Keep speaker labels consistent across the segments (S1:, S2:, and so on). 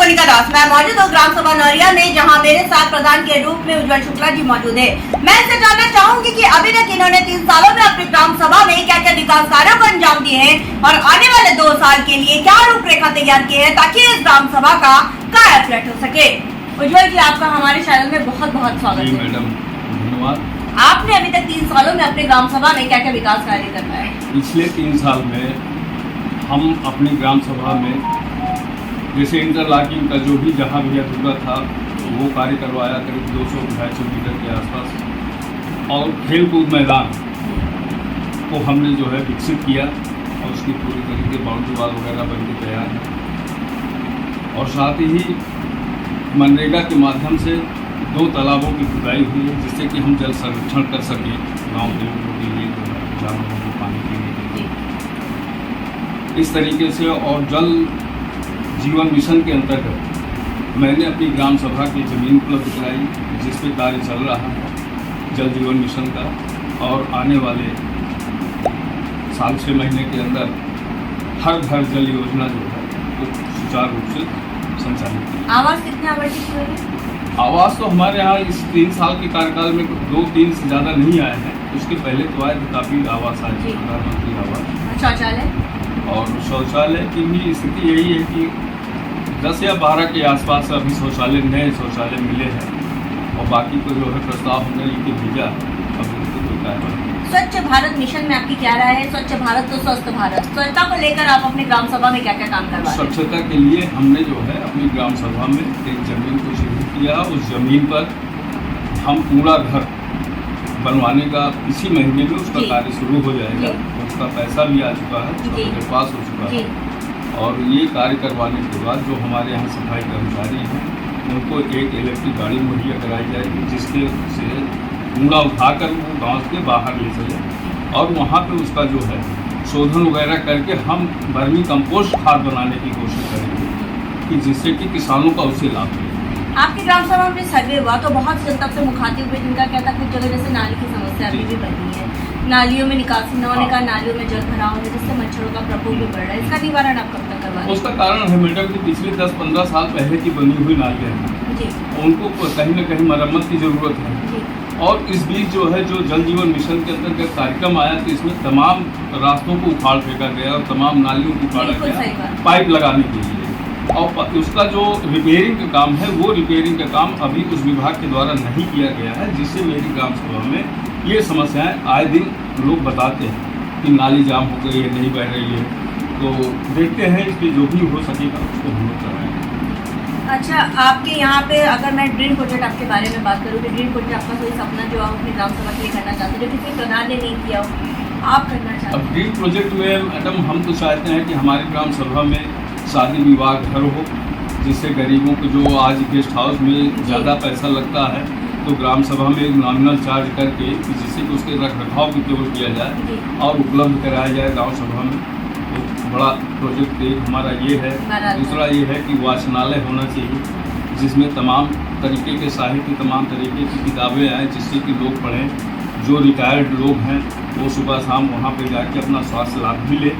S1: मोनिका दास। मैं मौजूद हूँ ग्राम सभा नौरिया में, जहाँ मेरे साथ प्रधान के रूप में उज्जवल शुक्ला जी मौजूद है। मैं इनसे जानना चाहूंगी कि अभी तक इन्होंने 3 सालों में अपनी ग्राम सभा में क्या क्या विकास कार्यों को अंजाम दिए हैं और आने वाले 2 साल के लिए क्या रूपरेखा तैयार की है ताकि इस ग्राम सभा का कायापलट हो सके। उज्जवल जी, आपका हमारे चैनल में बहुत बहुत स्वागत है।
S2: मैडम धन्यवाद।
S1: आपने अभी तक 3 सालों में अपने ग्राम सभा में क्या क्या विकास कार्य करना है?
S2: पिछले 3 साल में हम अपनी ग्राम सभा में जैसे इंटरलॉकिंग का जो भी जहाँ भी अधूरा था वो कार्य करवाया, करीब 200-250 मीटर के आसपास, और खेल कूद मैदान को हमने जो है विकसित किया और उसकी पूरी तरीके बाउंड्री वाल वगैरह बन के तैयार है। और साथ ही मनरेगा के माध्यम से 2 तालाबों की खुदाई हुई है जिससे कि हम जल संरक्षण कर सकें गाँव के लोगों के लिए, जानवरों को पानी पीने के लिए। इस तरीके से और जल जीवन मिशन के अंतर्गत मैंने अपनी ग्राम सभा की ज़मीन उपलब्ध कराई जिस पे कार्य चल रहा है जल जीवन मिशन का, और आने वाले साल 6 महीने के अंदर हर घर जल योजना जो है वो सुचारू रूप से संचालित की।
S1: आवास कितने आवंटित हुए हैं?
S2: आवास तो हमारे यहाँ इस 3 साल के कार्यकाल में 2-3 से ज़्यादा नहीं आए हैं। उसके पहले तो आए थे काफ़ी आवास आए थे, प्रधानमंत्री आवास।
S1: शौचालय
S2: और शौचालय की भी स्थिति यही है कि 10 या 12 के आसपास अभी शौचालय, नए शौचालय मिले हैं और बाकी को जो है प्रस्ताव हमने लिख के भेजा, अब उनको कोई कार्रवाई नहीं।
S1: स्वच्छ भारत मिशन में आपकी क्या राय है? स्वच्छ भारत तो स्वस्थ भारत, स्वच्छता को लेकर आप अपनी ग्राम सभा में क्या क्या काम करवा रहे हैं?
S2: स्वच्छता के लिए हमने जो है अपनी ग्राम सभा में एक जमीन को चिन्हित किया। उस जमीन पर हम पूरा घर बनवाने का इसी महीने में उसका कार्य शुरू हो जाएगा। उसका पैसा भी आ चुका है, उसका पास हो चुका है, और ये कार्य करवाने के बाद जो हमारे यहाँ सफाई कर्मचारी हैं उनको एक इलेक्ट्रिक गाड़ी मुहैया कराई जाएगी जिसके से कूड़ा उठाकर वो गांव के बाहर ले चले और वहाँ पे उसका जो है शोधन वगैरह करके हम वर्मी कंपोस्ट खाद बनाने की कोशिश करेंगे कि जिससे कि किसानों का उससे लाभ मिले।
S1: आपकी ग्राम सभा में सर्वे हुआ तो बहुत जनता से मुखातिब हुए जिनका कहता कुछ जगह जैसे नाली की समस्या अभी भी बनी है, नालियों में निकासी न होने का, नालियों में जल भराव है जिससे मच्छरों का प्रकोप भी बढ़ रहा है। इसका निवारण आप कब तक करवा रहे हैं?
S2: उसका कारण है मैडम कि पिछले 10-15 साल पहले की बनी हुई नालियाँ हैं, उनको कहीं न कहीं मरम्मत की ज़रूरत है। और इस बीच जो है जो जल जीवन मिशन के अंतर्गत कार्यक्रम आया तो इसमें तमाम रास्तों को उखाड़ फेंका गया और तमाम नालियों को उखाड़ा गया पाइप लगाने के लिए, और उसका जो रिपेयरिंग का काम है वो रिपेयरिंग का काम अभी उस विभाग के द्वारा नहीं किया गया है, जिससे मेरी ग्राम सभा में ये समस्याएं आए दिन लोग बताते हैं कि नाली जाम हो गई है, नहीं बह रही है। तो देखते हैं इसकी जो भी हो सकेगा उसको हम लोग कराएंगे।
S1: अच्छा, आपके यहाँ पे अगर मैं ड्रीम प्रोजेक्ट आपके बारे में बात करूँ तो ड्रीम प्रोजेक्ट आपका कोई सपना जो आप अपनी ग्राम सभा के लिए करना चाहते हैं जो किसी प्रधान ने नहीं किया हो, आप करना चाहते हैं?
S2: अब ड्रीम प्रोजेक्ट में मैडम हम तो चाहते हैं कि हमारी ग्राम सभा में शादी विवाह घर हो, जिससे गरीबों को जो आज गेस्ट हाउस में ज़्यादा पैसा लगता है तो ग्राम सभा में एक नॉमिनल चार्ज करके जिससे कि उसके रख रखाव भी केवल किया जाए और उपलब्ध कराया जाए गाँव सभा में। तो बड़ा प्रोजेक्ट एक हमारा ये है। दूसरा ये है कि वाचनालय होना चाहिए जिसमें तमाम तरीके के साहित्य, तमाम तरीके की किताबें आएँ जिससे कि लोग पढ़ें। जो रिटायर्ड लोग हैं वो सुबह शाम वहाँ पे जाके अपना स्वास्थ्य लाभ भी लें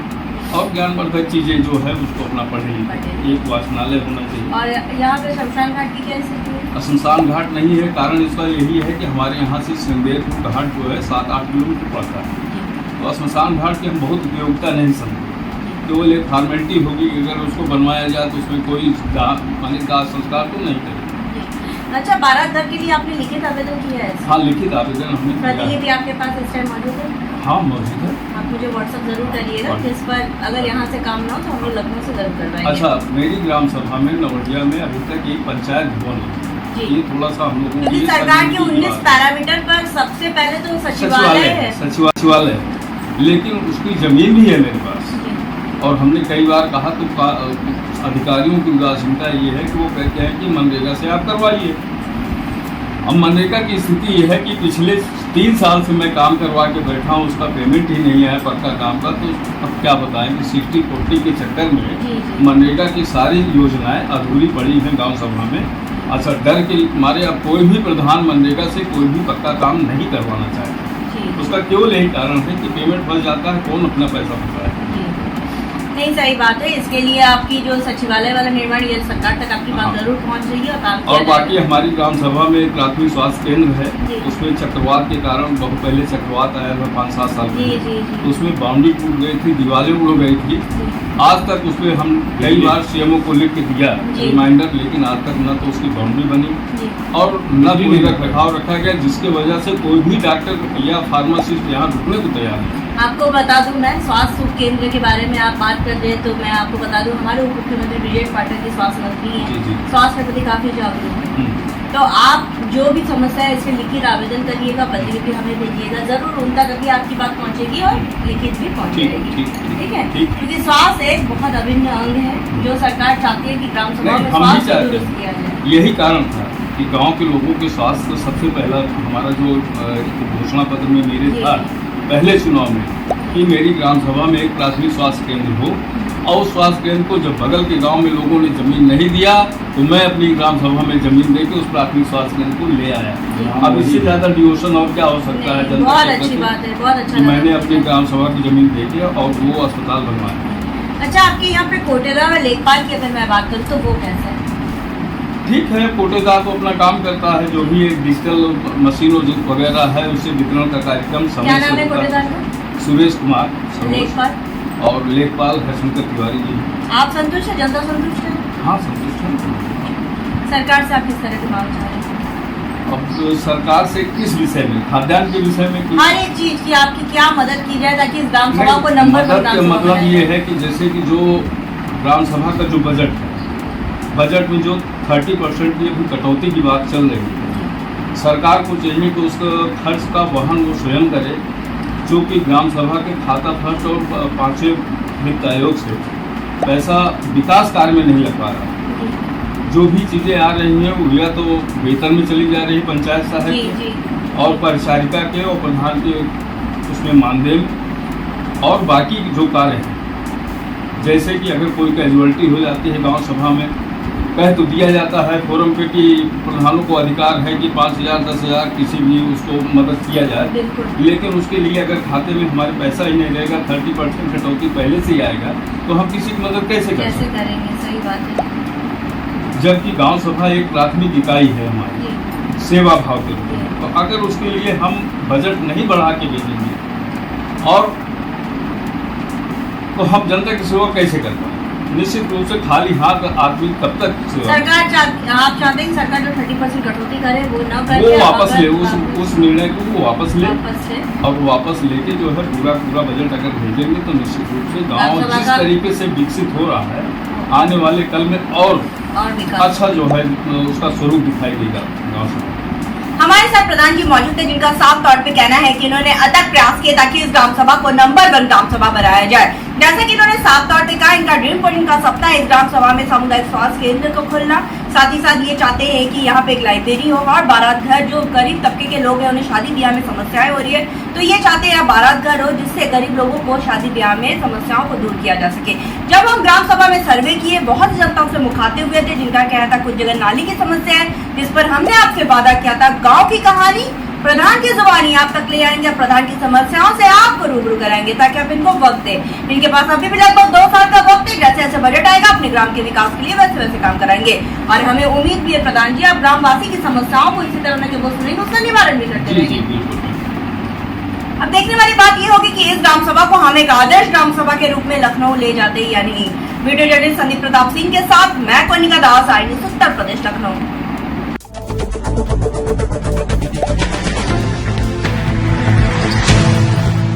S2: और ज्ञानवर्धक चीज़ें जो है उसको अपना पढ़ें। एक वाचनालय होना चाहिए।
S1: और यहाँ पे शमशान घाट की क्या स्थिति है?
S2: शमशान घाट नहीं है, कारण इसका यही है कि हमारे यहाँ से सिंगेर घाट जो है 7-8 किलोमीटर पड़ता है, तो शमशान घाट की हम बहुत उपयोगिता नहीं समझते। केवल एक फॉर्मेलिटी होगी, अगर उसको बनवाया जाए तो उसमें कोई माने दाह संस्कार तो नहीं करेगा।
S1: अच्छा, बारात घर के लिए आपने लिखित आवेदन किया है?
S2: हाँ, लिखित आवेदन हमने किया है।
S1: प्रतिनिधि आपके पास इस टाइम मौजूद है?
S2: हाँ, मौजूद है।
S1: आप मुझे व्हाट्सअप जरूर करिएगा, जिस पर अगर यहाँ से काम ना हो तो हम लोग लखनऊ से जरूर करवाएंगे।
S2: अच्छा, मेरी ग्राम सभा में नवटिया में अभी तक एक पंचायत भवन है, ये थोड़ा सा हम लोगों
S1: को सरकार के 19 पैरामीटर पर सबसे पहले तो सचिवालय है,
S2: सचिवालय, लेकिन उसकी जमीन भी है मेरे पास और हमने कई बार कहा तो अधिकारियों की उदासीनता ये है कि वो कहते हैं कि मनरेगा से आप करवाइए। अब मनरेगा की स्थिति ये है कि पिछले 3 साल से मैं काम करवा के बैठा हूँ, उसका पेमेंट ही नहीं आया पक्का काम का। तो अब क्या बताएं कि 60-40 के चक्कर में मनरेगा की सारी योजनाएं अधूरी पड़ी हैं गांव सभा में। अच्छा, डर के मारे अब कोई भी प्रधान मनरेगा से कोई भी पक्का काम नहीं करवाना चाहता। उसका केवल यही कारण है कि पेमेंट फंस जाता है, कौन अपना पैसा भरता है।
S1: नहीं, सही बात है। इसके लिए आपकी जो सचिवालय वाला निर्माण, ये सरकार तक आपकी बात जरूर पहुंच रही है और काम किया
S2: और बाकी
S1: जाएगा।
S2: हमारी ग्राम सभा में एक प्राथमिक स्वास्थ्य केंद्र
S1: जी।
S2: है, उसमें चक्रवात के कारण बहुत पहले चक्रवात आया था 5-7 साल
S1: जी
S2: पहले,
S1: जी जी
S2: तो उसमें बाउंड्री टूट गई थी, दीवारें उड़ गई थी।
S1: जी।
S2: आज तक उसमें हम कई बार सीएमओ को लिख के दिया
S1: जी।
S2: रिमाइंडर, लेकिन आज तक न तो उसकी बाउंड्री बनी
S1: जी।
S2: और न कोई रख रखाव रखा गया, जिसके वजह से कोई भी डॉक्टर या फार्मासिस्ट यहाँ रुकने को तैयार नहीं।
S1: आपको बता दूं, मैं स्वास्थ्य उप केंद्र के बारे में आप बात कर रहे हैं तो मैं आपको बता दूं, हमारे उप मुख्यमंत्री ब्रिजेश पाठक जी स्वास्थ्य मंत्री
S2: जी,
S1: हैं,
S2: जी।
S1: स्वास्थ्य के प्रति काफी जागरूक हैं। तो आप जो भी समस्या है इसके लिखित आवेदन करिएगा, प्रतिलिपि हमें भेजिएगा, जरूर उन तक अभी आपकी बात पहुंचेगी और लिखित भी पहुंच
S2: ठीक,
S1: जाएगी।
S2: ठीक,
S1: ठीक है,
S2: ठीक।
S1: क्योंकि स्वास्थ्य एक बहुत अभिन्न अंग है जो सरकार चाहती है कि ग्राम सभा
S2: नहीं,
S1: में
S2: हम भी
S1: स्वास्थ्य
S2: चाहते
S1: दुरुस्त किया जाए।
S2: हैं। यही कारण था कि गांव के लोगों के स्वास्थ्य सबसे पहला हमारा जो घोषणा पत्र में मेरे
S1: जी,
S2: था
S1: जी।
S2: पहले चुनाव में कि मेरी ग्राम सभा में एक प्राथमिक स्वास्थ्य केंद्र हो, और उस स्वास्थ्य केंद्र को जब बगल के गांव में लोगों ने जमीन नहीं दिया तो मैं अपनी ग्राम सभा में जमीन देके उस प्राथमिक स्वास्थ्य केंद्र को ले आया। अब इससे ज्यादा डिवोशन और क्या हो सकता है? जनता
S1: बहुत
S2: से
S1: अच्छी
S2: करके
S1: बात है, बहुत अच्छा
S2: कि मैंने
S1: लगा।
S2: अपनी ग्राम सभा की जमीन देके और वो अस्पताल बनवाया।
S1: अच्छा, आपके यहाँ पे कोटेला व लेखपाल की अगर मैं बात करूँ तो वो कैसा है?
S2: ठीक है, कोटेदार तो अपना काम करता है, जो भी एक डिजिटल मशीनों जो वगैरह है उससे वितरण का कार्यक्रम
S1: क्या
S2: समय
S1: नाम है
S2: से होता
S1: कोटेदार
S2: है।
S1: का?
S2: सुरेश कुमार सरोज,
S1: लेखपाल।
S2: और लेखपाल है शंकर तिवारी जी।
S1: आप संतुष्ट हैं? जनता संतुष्ट है?
S2: हाँ, संतुष्ट है।
S1: सरकार से आप किस तरह की मांग चाह रहे हैं?
S2: अब तो सरकार से किस विषय में, खाद्यान्न के विषय में
S1: हर एक चीज की आपकी क्या मदद की जाए ताकि इस ग्राम सभा को
S2: नहीं,
S1: नंबर
S2: मदद
S1: ग्राम
S2: का
S1: सभा
S2: मतलब
S1: बनाया
S2: ये
S1: जाए।
S2: है कि जैसे कि जो ग्राम सभा का जो बजट है, बजट में जो 30% की अभी कटौती की बात चल रही है, सरकार को चाहिए कि उसका खर्च का वहन वो स्वयं करे, जो कि ग्राम सभा के खाता खर्च और 5वें वित्त आयोग से पैसा विकास कार्य में नहीं लग पा रहा। जो भी चीज़ें आ रही हैं वो या तो वेतन में चली जा रही है पंचायत
S1: जी
S2: सहायक
S1: जी
S2: और परिचारिका के और प्रधान के उसमें मानदेय, और बाकी जो कार्य हैं जैसे कि अगर कोई कैजुअलिटी हो जाती है गांव सभा में, कह तो दिया जाता है फोरम पे कि प्रधानों को अधिकार है कि 5,000 10,000 किसी भी उसको मदद किया जाए,
S1: बिल्कुल।
S2: लेकिन उसके लिए अगर खाते में हमारे पैसा ही नहीं रहेगा, 30% कटौती पहले से ही आएगा, तो हम किसी की मदद कैसे कर
S1: कैसे
S2: सकते
S1: करेंगे? सही बात है।
S2: हैं? जबकि गांव सभा एक प्राथमिक इकाई है हमारी
S1: जी।
S2: सेवा भाव के रूप में, तो अगर उसके लिए हम बजट नहीं बढ़ा के भेजेंगे और तो हम जनता की सेवा कैसे कर पाएंगे? निश्चित रूप से खाली हाथ आदमी कब तक सेवा?
S1: आप चाहते हैं कि सरकार जो 30% कटौती करे वो न करे,
S2: वो वापस ले, उस निर्णय को वो वापस ले,
S1: वापस ले।
S2: और वापस लेके जो है पूरा बजट अगर भेजेंगे तो निश्चित रूप से गांव
S1: आप
S2: जिस तरीके से विकसित हो रहा है, आने वाले कल में और
S1: विकास
S2: अच्छा जो है उसका स्वरूप दिखाई देगा गाँव से।
S1: हमारे साथ प्रधान जी मौजूद है, जिनका साफ तौर पे कहना है कि इन्होंने अथक प्रयास किए ताकि इस ग्राम सभा को नंबर 1 ग्राम सभा बनाया जाए। जैसा कि इन्होंने साफ तौर पे कहा, इनका ड्रीम और इनका सपना है इस ग्राम सभा में सामुदायिक स्वास्थ्य केंद्र को खोलना। साथ ही साथ ये चाहते हैं कि यहाँ पे एक लाइब्रेरी हो और बारात घर, जो गरीब तबके के लोग हैं उन्हें शादी ब्याह में समस्याएं हो रही है, तो ये चाहते हैं बारात घर हो जिससे गरीब लोगों को शादी ब्याह में समस्याओं को दूर किया जा सके। जब हम ग्राम सभा में सर्वे किए, बहुत जनताओं से मुखातिब हुए थे, जिनका कहना था कुछ जगह नाली की समस्या है, जिस पर हमने आपसे वादा किया था गाँव की कहानी प्रधान की जुबानी आप तक ले आएंगे, प्रधान की समस्याओं से आपको रूबरू कराएंगे ताकि आप इनको वक्त दें। इनके पास अभी भी लगभग 2 साल का वक्त है, जैसे जैसे बजट आएगा अपने ग्राम के विकास के लिए वैसे वैसे काम कराएंगे। और हमें उम्मीद भी है प्रधान जी, आप ग्रामवासी की समस्याओं को इसी तरह के वो सुनेंगे, उसका निवारण भी करते
S2: जी जी
S1: रहेंगे।
S2: बिल्कुल।
S1: अब देखने वाली बात ये होगी कि इस ग्राम सभा को हम एक आदर्श ग्राम सभा के रूप में लखनऊ ले जाते हैं या नहीं। वीडियो जर्नलिस्ट संदीप प्रताप सिंह के साथ मैं कनिका दास, आई न्यूज़ उत्तर प्रदेश, लखनऊ।